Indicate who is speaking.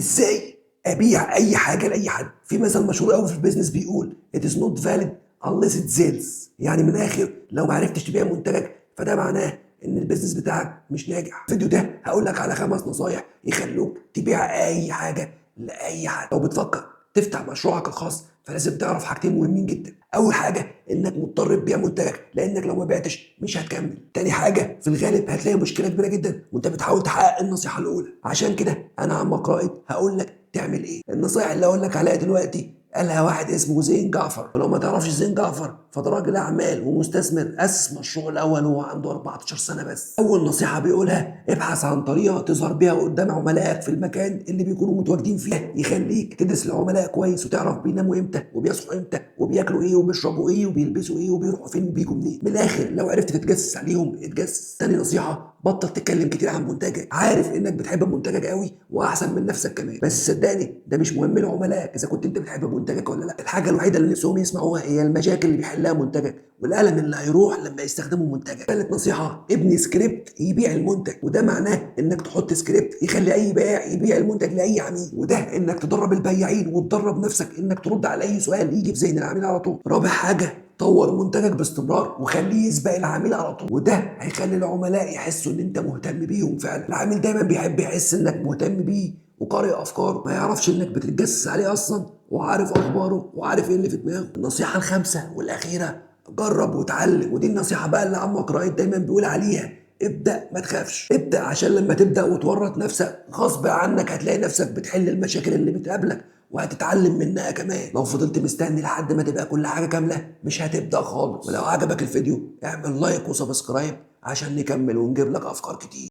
Speaker 1: ازاي ابيع اي حاجه لاي حد؟ في مثل مشهور قوي في البيزنس بيقول it is not valid unless it sells. يعني من الاخر لو ما عرفتش تبيع منتجك فده معناه ان البيزنس بتاعك مش ناجح. الفيديو ده هقول لك على 5 نصايح يخلوك تبيع اي حاجه لاي حد. لو بتفكر تفتح مشروعك الخاص فلازم تعرف حاجتين مهمين جدا. اول حاجه انك مضطر تبيع منتجك لانك لو ما بعتش مش هتكمل. تاني حاجه في الغالب هتلاقي مشكله كبيره جدا وانت بتحاول تحقق النصيحه الاولى. عشان كده انا عمك رائد هقول لك تعمل ايه. النصايح اللي هقول لك عليها دلوقتي قالها واحد اسمه زين جعفر، ولو ما تعرفش زين جعفر فده راجل اعمال ومستثمر اسس مشروعه الاول وهو عنده 14 سنه بس. اول نصيحه بيقولها ابحث عن طريقه تظهر بيها قدام عملائك في المكان اللي بيكونوا متواجدين فيه، يخليك تدرس العملاء كويس وتعرف بيناموا امتى وبيصحوا امتى وبياكلوا ايه وبيشربوا ايه وبيلبسوا ايه وبيروحوا فين وبيجوا منين. من الاخر لو عرفت تتجسس عليهم اتجسس. تاني نصيحه بطل تتكلم كتير عن منتجك. عارف انك بتحب منتجك قوي واحسن من نفسك كمان، بس صدقني ده مش مهم لعملائك اذا كنت انت بتحب منتجك ولا لا. الحاجه الوحيده اللي نفسهم يسمعوها هي المشاكل اللي بيحلها منتجك والالم اللي هيروح لما يستخدموا منتجك. ثالث نصيحه ابني سكريبت يبيع المنتج، وده معناه انك تحط سكريبت يخلي اي بائع يبيع المنتج لاي عميل، وده انك تدرب البياعين وتدرب نفسك انك ترد على اي سؤال يجي في ذهن العميل على طول. رابع حاجه طور منتجك باستمرار وخليه يسبق العميل على طول، وده هيخلي العملاء يحسوا ان انت مهتم بيهم فعلا. العميل دايما بيحب يحس انك مهتم بيه وقارئ افكاره، ما يعرفش انك بتتجسس عليه اصلا وعارف اخباره وعارف ايه اللي في دماغه. النصيحه الخامسه والاخيره جرب وتعلم، ودي النصيحه بقى اللي عمك رائد دايما بيقول عليها ابدأ ما تخافش. ابدأ عشان لما تبدأ وتورط نفسك غصب عنك هتلاقي نفسك بتحل المشاكل اللي بتقابلك وهتتعلم منها كمان. لو فضلت مستني لحد ما تبقى كل حاجة كاملة مش هتبدأ خالص. ولو عجبك الفيديو اعمل لايك وسبسكرايب عشان نكمل ونجيب لك أفكار كتير.